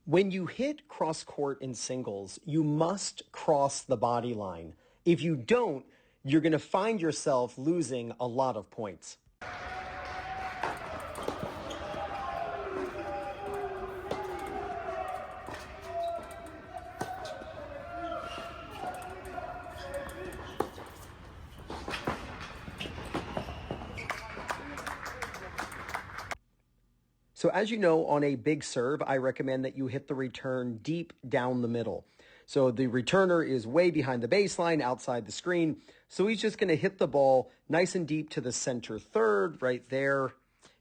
When you hit cross court in singles, you must cross the body line. If you don't, you're going to find yourself losing a lot of points. So as you know, on a big serve, I recommend that you hit the return deep down the middle. So the returner is way behind the baseline, outside the screen. So he's just going to hit the ball nice and deep to the center third. Right there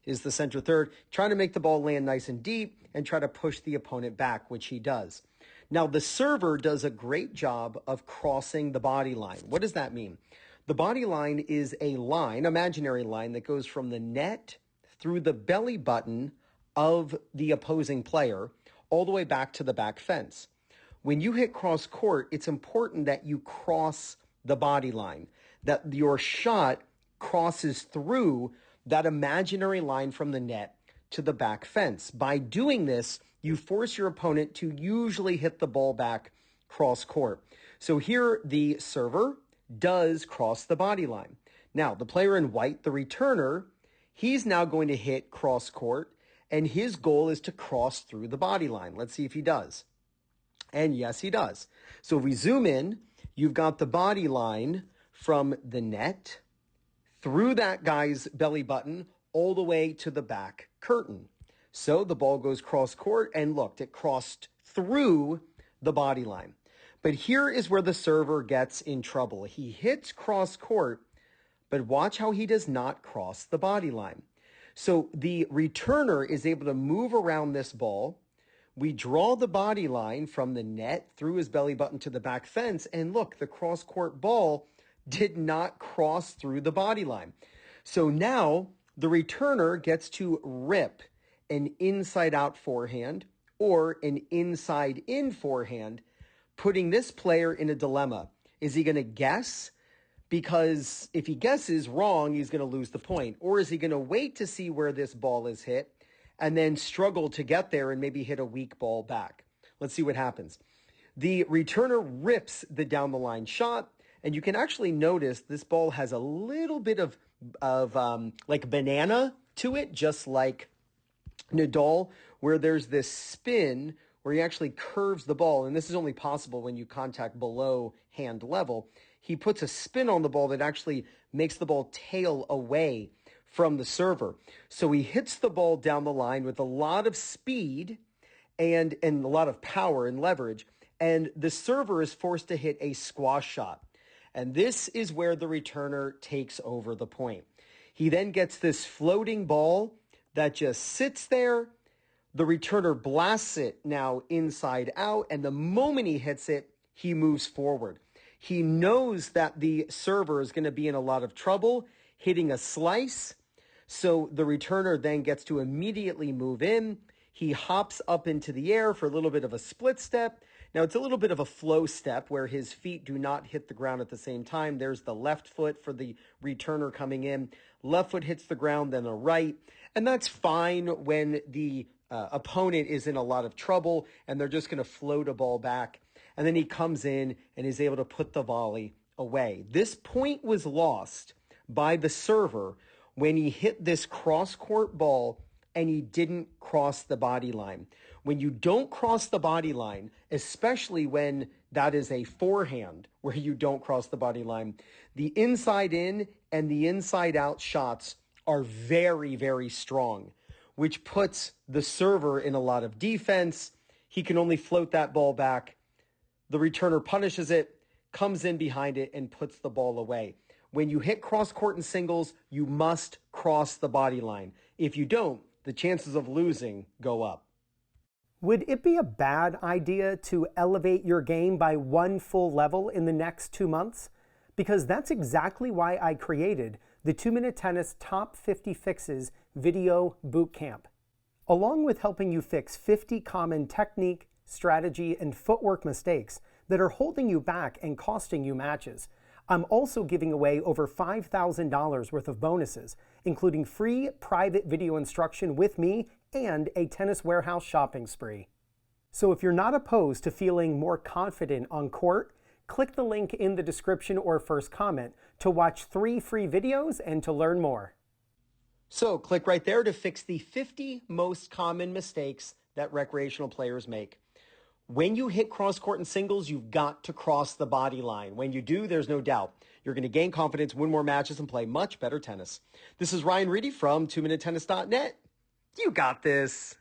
is the center third. Trying to make the ball land nice and deep and try to push the opponent back, which he does. Now, the server does a great job of crossing the body line. What does that mean? The body line is a line, imaginary line, that goes from the net through the belly button of the opposing player all the way back to the back fence. When you hit cross court, it's important that you cross the body line, that your shot crosses through that imaginary line from the net to the back fence. By doing this, you force your opponent to usually hit the ball back cross court. So here the server does cross the body line. Now, the player in white, the returner, he's now going to hit cross court, and his goal is to cross through the body line. Let's see if he does. And yes, he does. So if we zoom in, you've got the body line from the net through that guy's belly button all the way to the back curtain. So the ball goes cross court, and look, it crossed through the body line. But here is where the server gets in trouble. He hits cross court, but watch how he does not cross the body line. So the returner is able to move around this ball. We draw the body line from the net through his belly button to the back fence. And look, the cross court ball did not cross through the body line. So now the returner gets to rip an inside out forehand or an inside in forehand, putting this player in a dilemma. Is he going to guess? Because if he guesses wrong, he's going to lose the point. Or is he going to wait to see where this ball is hit and then struggle to get there and maybe hit a weak ball back? Let's see what happens. The returner rips the down the line shot, and you can actually notice this ball has a little bit of like banana to it, just like Nadal, where there's this spin where he actually curves the ball, and this is only possible when you contact below hand level. He puts a spin on the ball that actually makes the ball tail away from the server. So he hits the ball down the line with a lot of speed and a lot of power and leverage, and the server is forced to hit a squash shot. And this is where the returner takes over the point. He then gets this floating ball that just sits there. The returner blasts it now inside out, and the moment he hits it, he moves forward. He knows that the server is going to be in a lot of trouble hitting a slice, so the returner then gets to immediately move in. He hops up into the air for a little bit of a split step. Now, it's a little bit of a flow step where his feet do not hit the ground at the same time. There's the left foot for the returner coming in. Left foot hits the ground, then the right. And that's fine when the opponent is in a lot of trouble and they're just going to float a ball back. And then he comes in and is able to put the volley away. This point was lost by the server when he hit this cross-court ball and he didn't cross the body line. When you don't cross the body line, especially when that is a forehand where you don't cross the body line, the inside in and the inside out shots are very, very strong, which puts the server in a lot of defense. He can only float that ball back. The returner punishes it, comes in behind it, and puts the ball away. When you hit cross court in singles, you must cross the body line. If you don't, the chances of losing go up. Would it be a bad idea to elevate your game by one full level in the next 2 months? Because that's exactly why I created the 2-Minute Tennis Top 50 Fixes Video Bootcamp. Along with helping you fix 50 common technique, strategy, and footwork mistakes that are holding you back and costing you matches, I'm also giving away over $5,000 worth of bonuses, including free private video instruction with me and a Tennis Warehouse shopping spree. So if you're not opposed to feeling more confident on court, click the link in the description or first comment to watch 3 free videos and to learn more. So click right there to fix the 50 most common mistakes that recreational players make. When you hit cross court in singles, you've got to cross the body line. When you do, there's no doubt you're going to gain confidence, win more matches, and play much better tennis. This is Ryan Reedy from 2MinuteTennis.net. You got this.